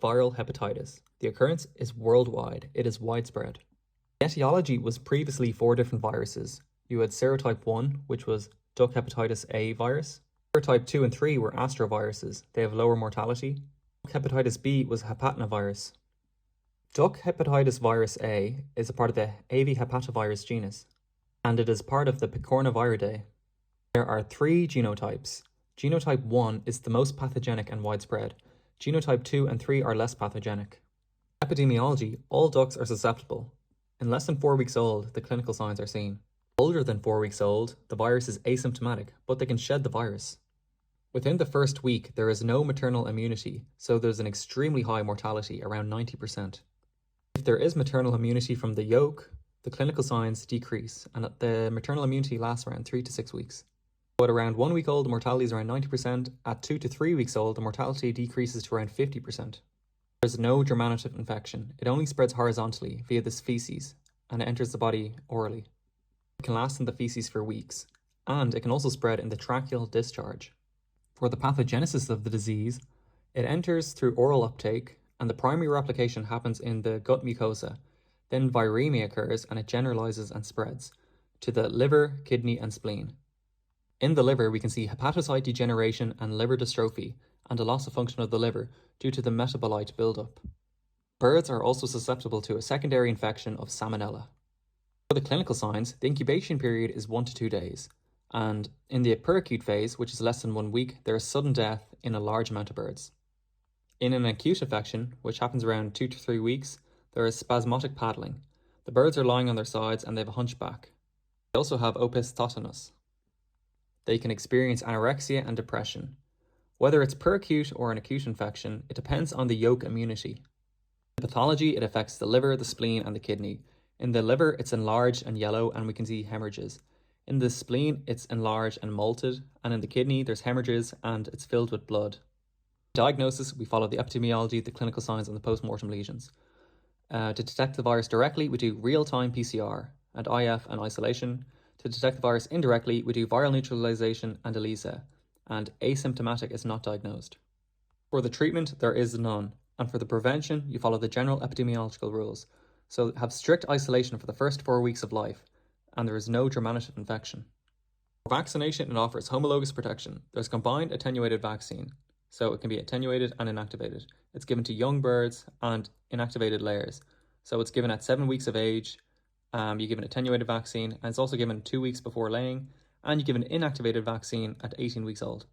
viral hepatitis. The occurrence is worldwide. It is widespread. The etiology was previously 4 different viruses. You had serotype 1, which was duck hepatitis A virus. Serotype 2 and 3 were astroviruses. They have lower mortality. Duck hepatitis B was hepatinovirus. Duck hepatitis virus A is a part of the hepatovirus genus, and it is part of the Picornaviridae. There are 3 genotypes. Genotype 1 is the most pathogenic and widespread. Genotype 2 and 3 are less pathogenic. Epidemiology, all ducks are susceptible. In less than 4 weeks old, the clinical signs are seen. Older than 4 weeks old, the virus is asymptomatic, but they can shed the virus. Within the first week, there is no maternal immunity, so there's an extremely high mortality, around 90%. If there is maternal immunity from the yolk, the clinical signs decrease, and the maternal immunity lasts around 3 to 6 weeks. But around 1 week old, the mortality is around 90%. At 2 to 3 weeks old, the mortality decreases to around 50%. There's no germinative infection. It only spreads horizontally via this feces, and it enters the body orally. It can last in the feces for weeks, and it can also spread in the tracheal discharge. For the pathogenesis of the disease, it enters through oral uptake, and the primary replication happens in the gut mucosa. Then viremia occurs, and it generalizes and spreads to the liver, kidney, and spleen. In the liver, we can see hepatocyte degeneration and liver dystrophy, and a loss of function of the liver due to the metabolite buildup. Birds are also susceptible to a secondary infection of salmonella. For the clinical signs, the incubation period is 1 to 2 days, and in the peracute phase, which is less than 1 week, there is sudden death in a large amount of birds. In an acute infection, which happens around 2 to 3 weeks, there is spasmodic paddling. The birds are lying on their sides and they have a hunchback. They also have opisthotonos. They can experience anorexia and depression. Whether it's peracute or an acute infection, it depends on the yolk immunity. In pathology, it affects the liver, the spleen, and the kidney. In the liver, it's enlarged and yellow, and we can see hemorrhages. In the spleen, it's enlarged and molted, and in the kidney, there's hemorrhages and it's filled with blood. Diagnosis, we follow the epidemiology, the clinical signs, and the post-mortem lesions. To detect the virus directly, we do real-time PCR and IF and isolation. To detect the virus indirectly, we do viral neutralization and ELISA, and asymptomatic is not diagnosed. For the treatment, there is none, and for the prevention, you follow the general epidemiological rules. So have strict isolation for the first 4 weeks of life, and there is no germinative infection. For vaccination, it offers homologous protection. There's combined attenuated vaccine, so it can be attenuated and inactivated. It's given to young birds and inactivated layers. So it's given at 7 weeks of age. You give an attenuated vaccine, and it's also given 2 weeks before laying, and you give an inactivated vaccine at 18 weeks old.